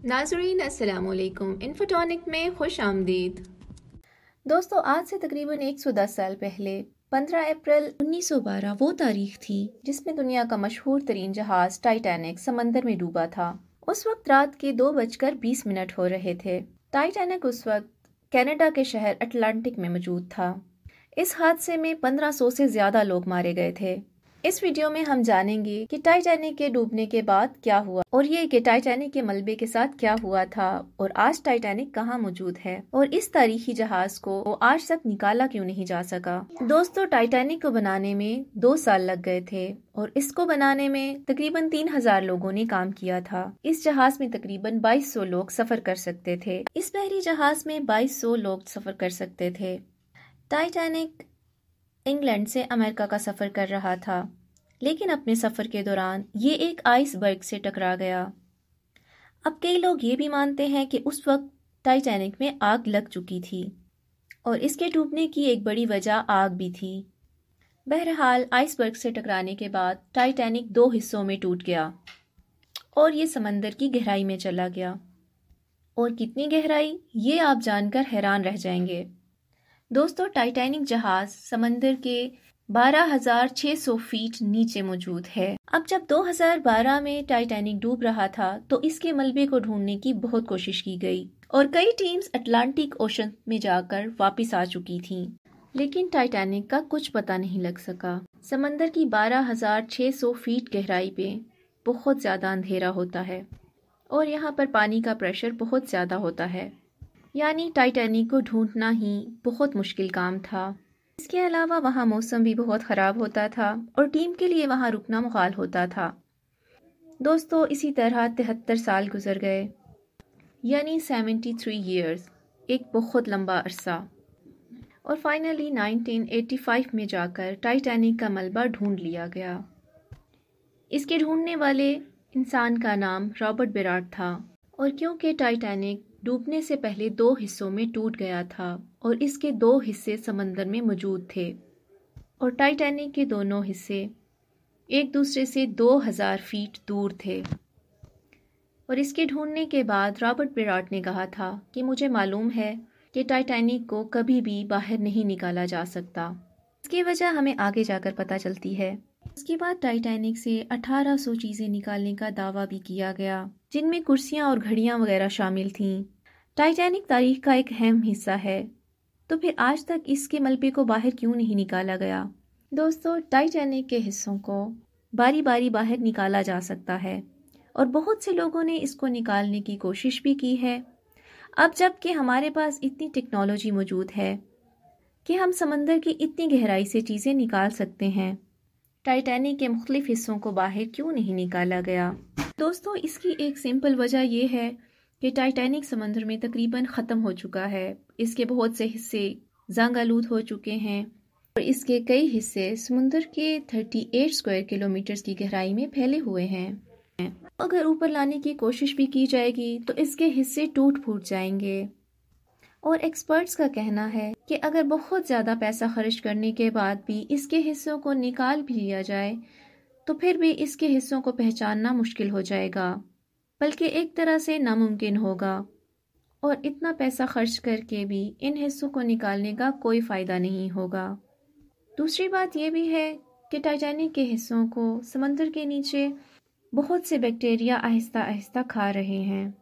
नाज़रीन अस्सलाम वालेकुम। इन्फोटॉनिक में खुश आमदीद। दोस्तों, आज से तकरीबन 110 साल पहले 15 अप्रैल 1912 वो तारीख थी जिसमें दुनिया का मशहूर तरीन जहाज टाइटैनिक समंदर में डूबा था। उस वक्त रात के 2:20 हो रहे थे। टाइटैनिक उस वक्त कनाडा के शहर अटलांटिक में मौजूद था। इस हादसे में 1500 से ज़्यादा लोग मारे गए थे। इस वीडियो में हम जानेंगे कि टाइटैनिक के डूबने के बाद क्या हुआ और ये कि टाइटैनिक के मलबे के साथ क्या हुआ था और आज टाइटैनिक कहाँ मौजूद है और इस तारीखी जहाज को आज तक निकाला क्यों नहीं जा सका। दोस्तों, टाइटैनिक को बनाने में 2 साल लग गए थे और इसको बनाने में तकरीबन 3000 लोगों ने काम किया था। इस जहाज में तकरीबन 2200 लोग सफर कर सकते थे। इस बहरी जहाज में 2200 लोग सफर कर सकते थे। टाइटैनिक इंग्लैंड से अमेरिका का सफ़र कर रहा था, लेकिन अपने सफ़र के दौरान ये एक आइसबर्ग से टकरा गया। अब कई लोग ये भी मानते हैं कि उस वक्त टाइटैनिक में आग लग चुकी थी और इसके डूबने की एक बड़ी वजह आग भी थी। बहरहाल, आइसबर्ग से टकराने के बाद टाइटैनिक 2 हिस्सों में टूट गया और ये समंदर की गहराई में चला गया। और कितनी गहराई, ये आप जानकर हैरान रह जाएंगे। दोस्तों, टाइटैनिक जहाज समंदर के 12,600 फीट नीचे मौजूद है। अब जब 2012 में टाइटैनिक डूब रहा था तो इसके मलबे को ढूंढने की बहुत कोशिश की गई और कई टीम्स अटलांटिक ओशन में जाकर वापस आ चुकी थीं, लेकिन टाइटैनिक का कुछ पता नहीं लग सका। समंदर की 12,600 फीट गहराई पे बहुत ज़्यादा अंधेरा होता है और यहाँ पर पानी का प्रेशर बहुत ज़्यादा होता है, यानी टाइटैनिक को ढूंढना ही बहुत मुश्किल काम था। इसके अलावा वहाँ मौसम भी बहुत ख़राब होता था और टीम के लिए वहाँ रुकना मुहाल होता था। दोस्तों, इसी तरह 73 साल गुजर गए, यानी 73 ईयर्स, एक बहुत लंबा अरसा। और फाइनली 1985 में जाकर टाइटैनिक का मलबा ढूंढ लिया गया। इसके ढूंढने वाले इंसान का नाम रॉबर्ट बेराट था और क्योंकि टाइटैनिक डूबने से पहले 2 हिस्सों में टूट गया था और इसके 2 हिस्से समंदर में मौजूद थे और टाइटैनिक के दोनों हिस्से एक दूसरे से 2000 फीट दूर थे। और इसके ढूंढने के बाद रॉबर्ट बेराट ने कहा था कि मुझे मालूम है कि टाइटैनिक को कभी भी बाहर नहीं निकाला जा सकता। इसकी वजह हमें आगे जाकर पता चलती है। इसके बाद टाइटैनिक से 1800 चीज़ें निकालने का दावा भी किया गया, जिनमें कुर्सियां और घड़ियां वगैरह शामिल थीं। टाइटैनिक तारीख का एक अहम हिस्सा है, तो फिर आज तक इसके मलबे को बाहर क्यों नहीं निकाला गया। दोस्तों, टाइटैनिक के हिस्सों को बारी बारी बाहर निकाला जा सकता है और बहुत से लोगों ने इसको निकालने की कोशिश भी की है। अब जबकि हमारे पास इतनी टेक्नोलॉजी मौजूद है कि हम समंदर की इतनी गहराई से चीज़ें निकाल सकते हैं, टाइटैनिक के मुख्तलिफ हिस्सों को बाहर क्यों नहीं निकाला गया। दोस्तों, इसकी एक सिंपल वजह यह है कि टाइटैनिक समंदर में तकरीबन ख़त्म हो चुका है। इसके बहुत से हिस्से जंग आलूद हो चुके हैं और इसके कई हिस्से समुंदर के 38 स्क्वायर किलोमीटर्स की गहराई में फैले हुए हैं। अगर ऊपर लाने की कोशिश भी की जाएगी तो इसके हिस्से टूट फूट जाएंगे। और एक्सपर्ट्स का कहना है कि अगर बहुत ज़्यादा पैसा खर्च करने के बाद भी इसके हिस्सों को निकाल भी लिया जाए तो फिर भी इसके हिस्सों को पहचानना मुश्किल हो जाएगा, बल्कि एक तरह से नामुमकिन होगा। और इतना पैसा खर्च करके भी इन हिस्सों को निकालने का कोई फ़ायदा नहीं होगा। दूसरी बात यह भी है कि टाइटैनिक के हिस्सों को समंदर के नीचे बहुत से बैक्टीरिया आहिस्ता आहिस्ता खा रहे हैं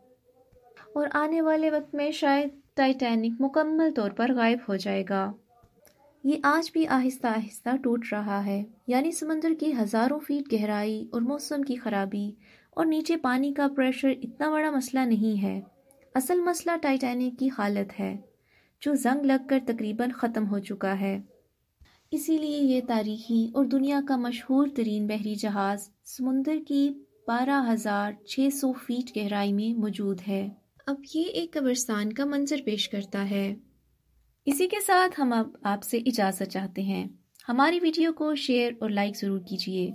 और आने वाले वक्त में शायद टाइटैनिक मुकम्मल तौर पर गायब हो जाएगा। ये आज भी आहिस्ता आहिस्ता टूट रहा है, यानी समंदर की हज़ारों फीट गहराई और मौसम की ख़राबी और नीचे पानी का प्रेशर इतना बड़ा मसला नहीं है। असल मसला टाइटैनिक की हालत है, जो जंग लगकर तकरीबन ख़त्म हो चुका है। इसीलिए ये तारीखी और दुनिया का मशहूर तरीन बहरी जहाज़ समुंदर की 12,600 फीट गहराई में मौजूद है। अब ये एक कब्रिस्तान का मंजर पेश करता है। इसी के साथ हम अब आपसे इजाज़त चाहते हैं। हमारी वीडियो को शेयर और लाइक ज़रूर कीजिए।